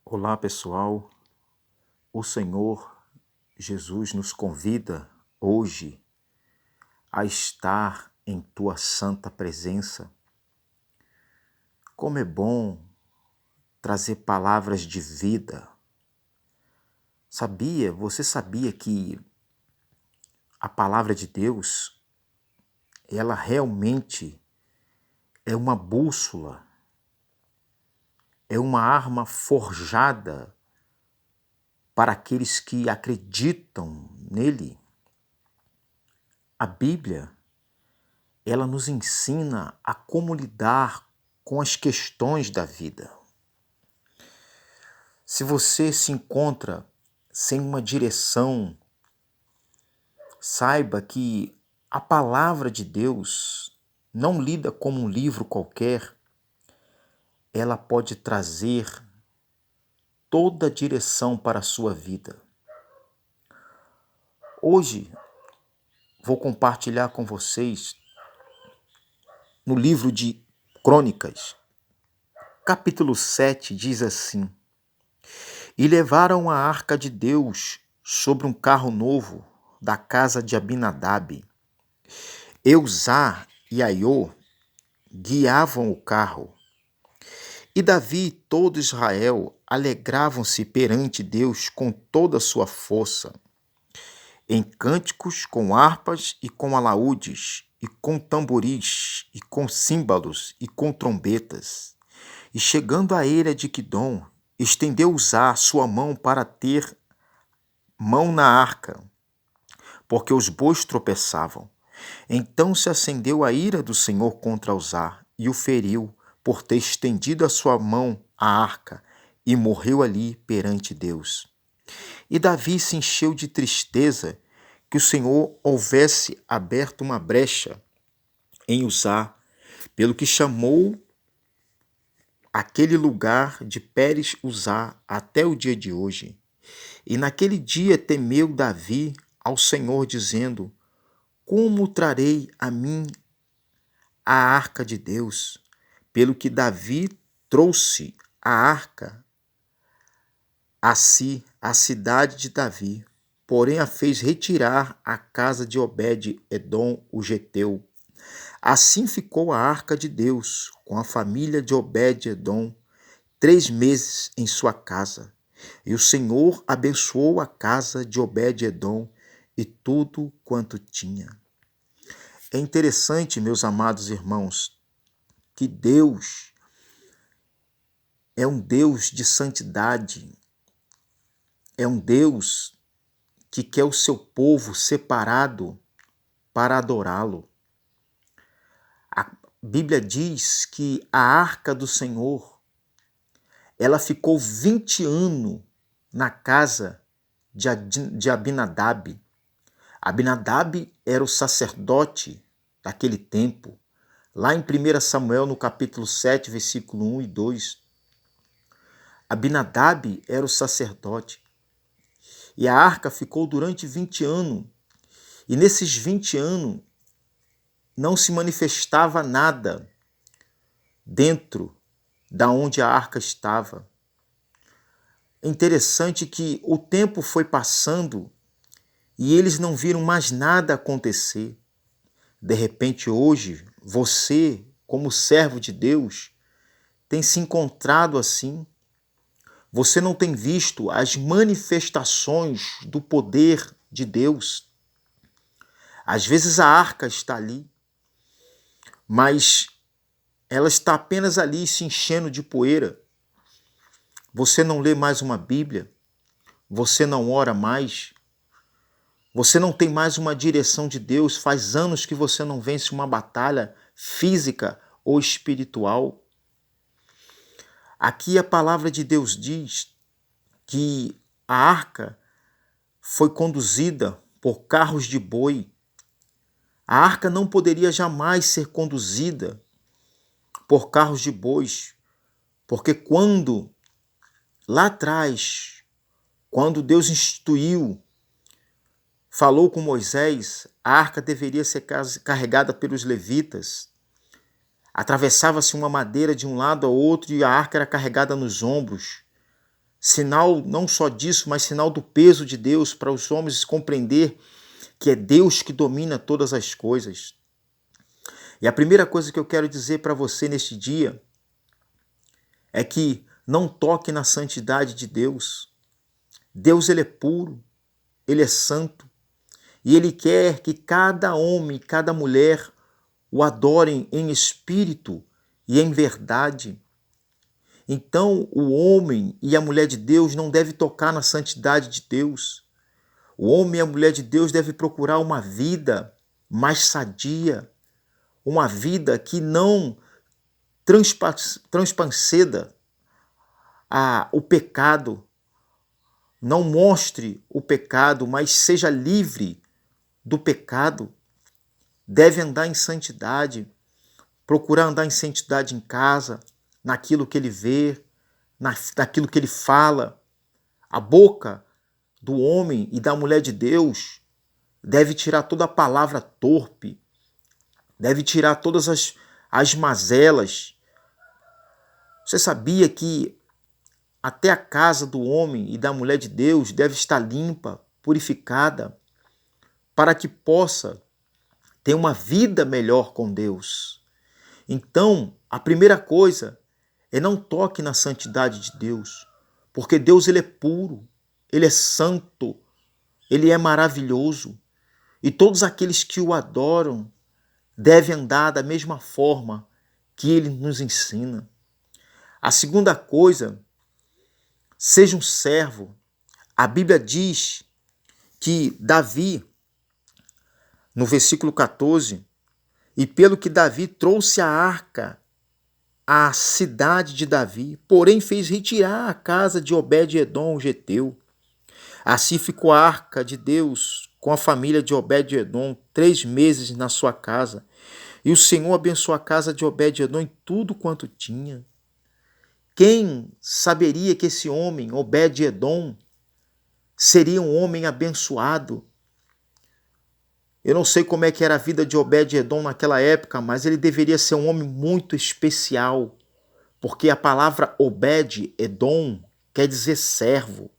Olá, pessoal. O Senhor Jesus nos convida hoje a estar em tua santa presença. Como é bom trazer palavras de vida. Você sabia que a palavra de Deus, ela realmente é uma bússola, é uma arma forjada para aqueles que acreditam nele? A Bíblia, ela nos ensina a como lidar com as questões da vida. Se você se encontra sem uma direção, saiba que a palavra de Deus não lida como um livro qualquer, ela pode trazer toda a direção para a sua vida. Hoje vou compartilhar com vocês no livro de Crônicas, capítulo 7, diz assim: E levaram a arca de Deus sobre um carro novo da casa de Abinadab. Eusá e Aiô guiavam o carro. E Davi e todo Israel alegravam-se perante Deus com toda a sua força, em cânticos, com harpas e com alaúdes, e com tamboris, e com símbalos, e com trombetas. E chegando à eira de Quidom, estendeu Uzá sua mão para ter mão na arca, porque os bois tropeçavam. Então se acendeu a ira do Senhor contra Uzá, e o feriu, por ter estendido a sua mão à arca, e morreu ali perante Deus. E Davi se encheu de tristeza que o Senhor houvesse aberto uma brecha em Uzá, pelo que chamou aquele lugar de Pérez Uzá até o dia de hoje. E naquele dia temeu Davi ao Senhor, dizendo: Como trarei a mim a arca de Deus? Pelo que Davi trouxe a arca a si, a cidade de Davi, porém a fez retirar à casa de Obed-edom o geteu. Assim ficou a arca de Deus com a família de Obed-edom 3 meses em sua casa. E o Senhor abençoou a casa de Obed-edom e tudo quanto tinha. É interessante, meus amados irmãos, que Deus é um Deus de santidade, é um Deus que quer o seu povo separado para adorá-lo. A Bíblia diz que a arca do Senhor, ela ficou 20 anos na casa de Abinadab. Abinadab era o sacerdote daquele tempo. Lá em 1 Samuel, no capítulo 7, versículo 1 e 2, Abinadab era o sacerdote. E a arca ficou durante 20 anos. E nesses 20 anos não se manifestava nada dentro da onde a arca estava. É interessante que o tempo foi passando e eles não viram mais nada acontecer. De repente, hoje, você, como servo de Deus, tem se encontrado assim. Você não tem visto as manifestações do poder de Deus. Às vezes a arca está ali, mas ela está apenas ali se enchendo de poeira. Você não lê mais uma Bíblia, você não ora mais, você não tem mais uma direção de Deus, faz anos que você não vence uma batalha física ou espiritual. Aqui a palavra de Deus diz que a arca foi conduzida por carros de boi. A arca não poderia jamais ser conduzida por carros de bois, porque lá atrás, quando Deus instituiu, falou com Moisés, a arca deveria ser carregada pelos levitas. Atravessava-se uma madeira de um lado ao outro e a arca era carregada nos ombros. sinal não só disso, mas sinal do peso de Deus para os homens compreender que é Deus que domina todas as coisas. E a primeira coisa que eu quero dizer para você neste dia é que não toque na santidade de Deus. Deus, ele é puro, ele é santo, e ele quer que cada homem, cada mulher o adorem em espírito e em verdade. Então, o homem e a mulher de Deus não devem tocar na santidade de Deus. O homem e a mulher de Deus devem procurar uma vida mais sadia, uma vida que não transpanceda o pecado, não mostre o pecado, mas seja livre do pecado. Deve andar em santidade, procurar andar em santidade em casa, naquilo que ele vê, naquilo que ele fala. A boca do homem e da mulher de Deus deve tirar toda a palavra torpe, deve tirar todas as mazelas. Você sabia que até a casa do homem e da mulher de Deus deve estar limpa, purificada, para que possa ter uma vida melhor com Deus? Então, a primeira coisa é não toque na santidade de Deus, porque Deus, ele é puro, ele é santo, ele é maravilhoso, e todos aqueles que o adoram devem andar da mesma forma que ele nos ensina. A segunda coisa, seja um servo. A Bíblia diz que Davi, no versículo 14, e pelo que Davi trouxe a arca à cidade de Davi, porém fez retirar a casa de Obed-edom, o geteu. Assim ficou a arca de Deus com a família de Obed-edom 3 meses na sua casa. E o Senhor abençoou a casa de Obed-edom em tudo quanto tinha. Quem saberia que esse homem, Obed-edom, seria um homem abençoado? Eu não sei como é que era a vida de Obed-edom naquela época, mas ele deveria ser um homem muito especial, porque a palavra Obed-edom quer dizer servo.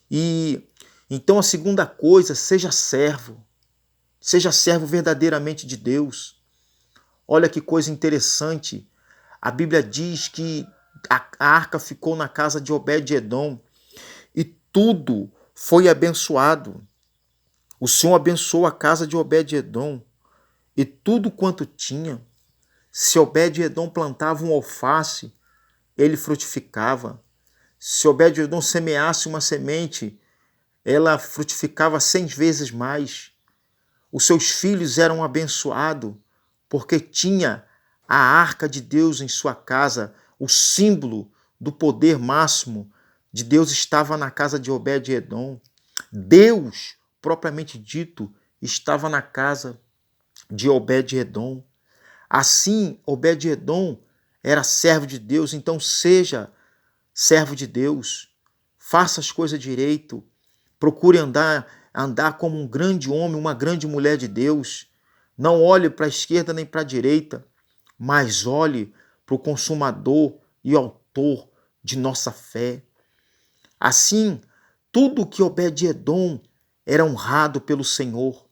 E então a segunda coisa, seja servo verdadeiramente de Deus. Olha que coisa interessante, a Bíblia diz que a arca ficou na casa de Obed-edom e tudo foi abençoado. O Senhor abençoou a casa de Obed-edom e tudo quanto tinha. Se Obed-edom plantava um alface, ele frutificava. Se Obed-edom semeasse uma semente, ela frutificava 100 vezes mais. Os seus filhos eram abençoados, porque tinha a arca de Deus em sua casa, o símbolo do poder máximo de Deus estava na casa de Obed-edom. Deus, propriamente dito, estava na casa de Obed-edom. Assim, Obed-edom era servo de Deus, então seja servo de Deus. Faça as coisas direito. Procure andar como um grande homem, uma grande mulher de Deus. Não olhe para a esquerda nem para a direita, mas olhe para o consumador e autor de nossa fé. Assim, tudo que Obed-edom era honrado pelo Senhor.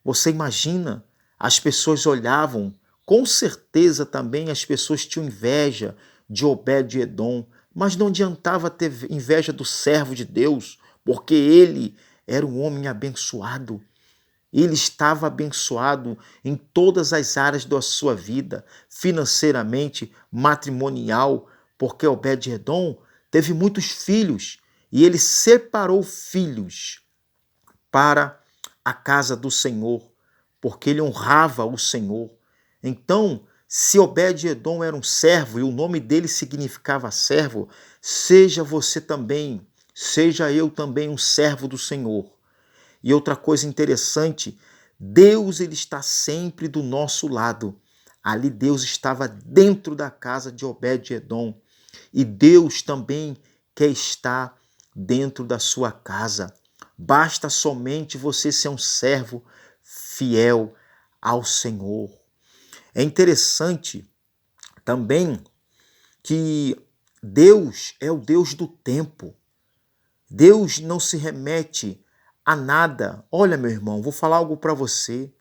Você imagina, as pessoas olhavam, com certeza também as pessoas tinham inveja de Obed-edom, mas não adiantava ter inveja do servo de Deus, porque ele era um homem abençoado. Ele estava abençoado em todas as áreas da sua vida, financeiramente, matrimonial, porque Obed-edom teve muitos filhos e ele separou filhos para a casa do Senhor, porque ele honrava o Senhor. Então, se Obed-edom era um servo e o nome dele significava servo, seja você também, seja eu também um servo do Senhor. E outra coisa interessante, Deus, ele está sempre do nosso lado. Ali Deus estava dentro da casa de Obed-edom e Deus também quer estar dentro da sua casa. Basta somente você ser um servo fiel ao Senhor. É interessante também que Deus é o Deus do tempo. Deus não se remete a nada. Olha, meu irmão, vou falar algo para você.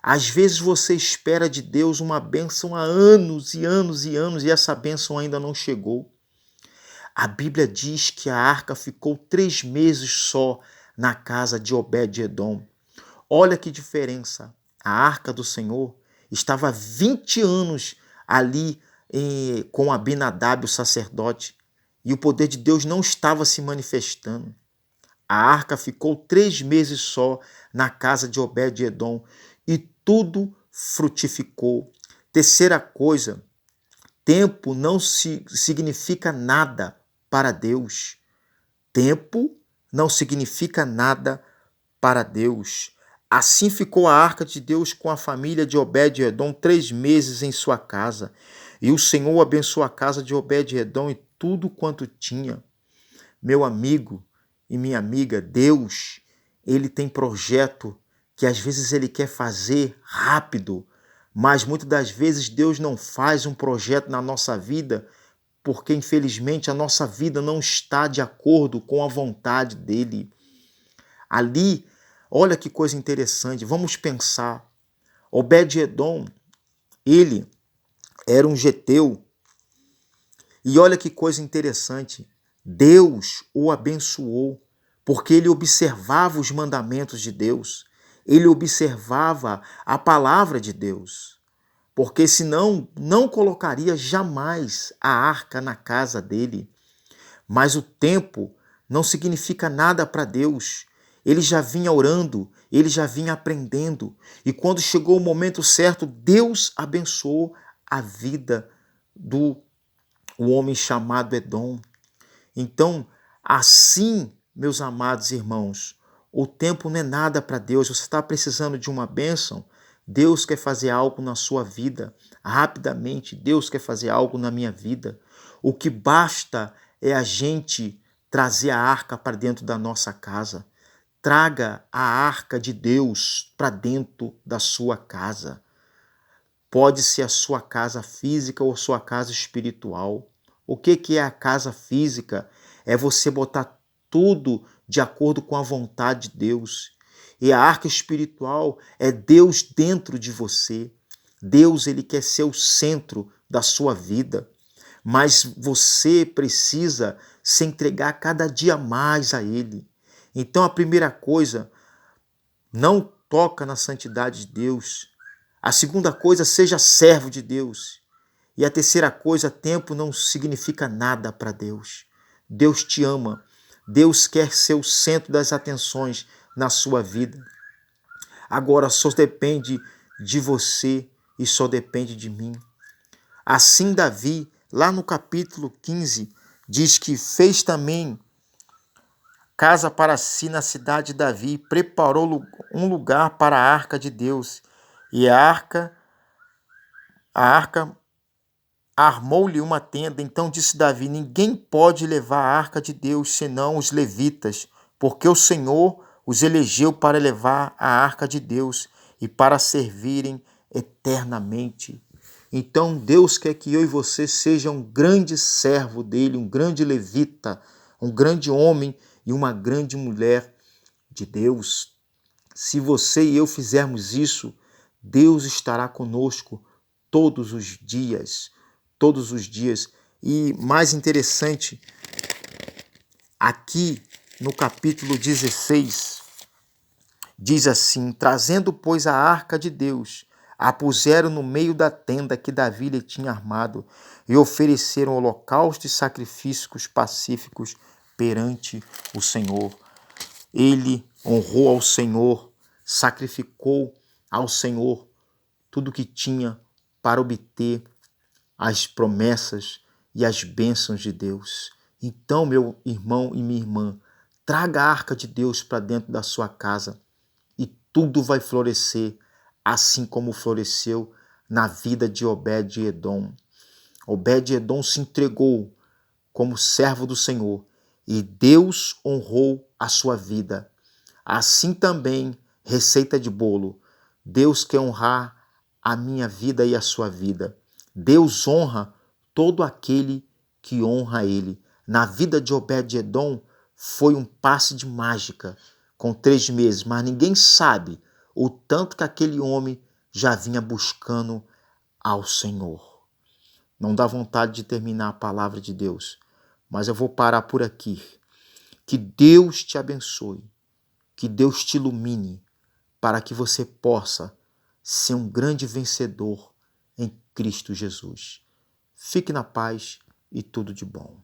Às vezes você espera de Deus uma bênção há anos e anos e anos e essa bênção ainda não chegou. A Bíblia diz que a arca ficou 3 meses só na casa de Obed-edom. Olha que diferença. A arca do Senhor estava há 20 anos ali com Abinadab, o sacerdote, e o poder de Deus não estava se manifestando. A arca ficou 3 meses só na casa de Obed-edom e tudo frutificou. Terceira coisa, tempo não significa nada para Deus. Tempo não significa nada para Deus. Assim ficou a arca de Deus com a família de Obed-edom 3 meses em sua casa. E o Senhor abençoou a casa de Obed-edom e tudo quanto tinha. Meu amigo e minha amiga, Deus, ele tem projeto que às vezes ele quer fazer rápido, mas muitas das vezes Deus não faz um projeto na nossa vida porque infelizmente a nossa vida não está de acordo com a vontade dele. Ali, olha que coisa interessante, vamos pensar. Obed-edom, ele era um geteu, e olha que coisa interessante, Deus o abençoou, porque ele observava os mandamentos de Deus, ele observava a palavra de Deus, porque senão não colocaria jamais a arca na casa dele. Mas o tempo não significa nada para Deus. Ele já vinha orando, ele já vinha aprendendo. E quando chegou o momento certo, Deus abençoou a vida do homem chamado Edom. Então, assim, meus amados irmãos, o tempo não é nada para Deus. Você está precisando de uma bênção? Deus quer fazer algo na sua vida rapidamente. Deus quer fazer algo na minha vida. O que basta é a gente trazer a arca para dentro da nossa casa. Traga a arca de Deus para dentro da sua casa. Pode ser a sua casa física ou a sua casa espiritual. O que é a casa física? É você botar tudo de acordo com a vontade de Deus. E a arca espiritual é Deus dentro de você. Deus, ele quer ser o centro da sua vida. Mas você precisa se entregar cada dia mais a ele. Então a primeira coisa, não toca na santidade de Deus. A segunda coisa, seja servo de Deus. E a terceira coisa, tempo não significa nada para Deus. Deus te ama. Deus quer ser o centro das atenções na sua vida. Agora só depende de você e só depende de mim. Assim Davi, lá no capítulo 15, diz que fez também casa para si na cidade de Davi, preparou um lugar para a arca de Deus. E a arca armou-lhe uma tenda. Então disse Davi: ninguém pode levar a arca de Deus senão os levitas, porque o Senhor os elegeu para levar a arca de Deus e para servirem eternamente. Então Deus quer que eu e você seja um grande servo dele, um grande levita, um grande homem e uma grande mulher de Deus. Se você e eu fizermos isso, Deus estará conosco todos os dias. Todos os dias. E mais interessante, aqui no capítulo 16, diz assim: trazendo, pois, a arca de Deus, a puseram no meio da tenda que Davi lhe tinha armado, e ofereceram holocaustos e sacrifícios pacíficos perante o Senhor. Ele honrou ao Senhor, sacrificou ao Senhor tudo o que tinha para obter as promessas e as bênçãos de Deus. Então, meu irmão e minha irmã, traga a arca de Deus para dentro da sua casa e tudo vai florescer, assim como floresceu na vida de Obed-edom. Obed-edom se entregou como servo do Senhor e Deus honrou a sua vida. Assim também, receita de bolo, Deus quer honrar a minha vida e a sua vida. Deus honra todo aquele que honra ele. Na vida de Obed-edom foi um passe de mágica com 3 meses, mas ninguém sabe o tanto que aquele homem já vinha buscando ao Senhor. Não dá vontade de terminar a palavra de Deus, mas eu vou parar por aqui. Que Deus te abençoe, que Deus te ilumine, para que você possa ser um grande vencedor em Cristo Jesus. Fique na paz e tudo de bom.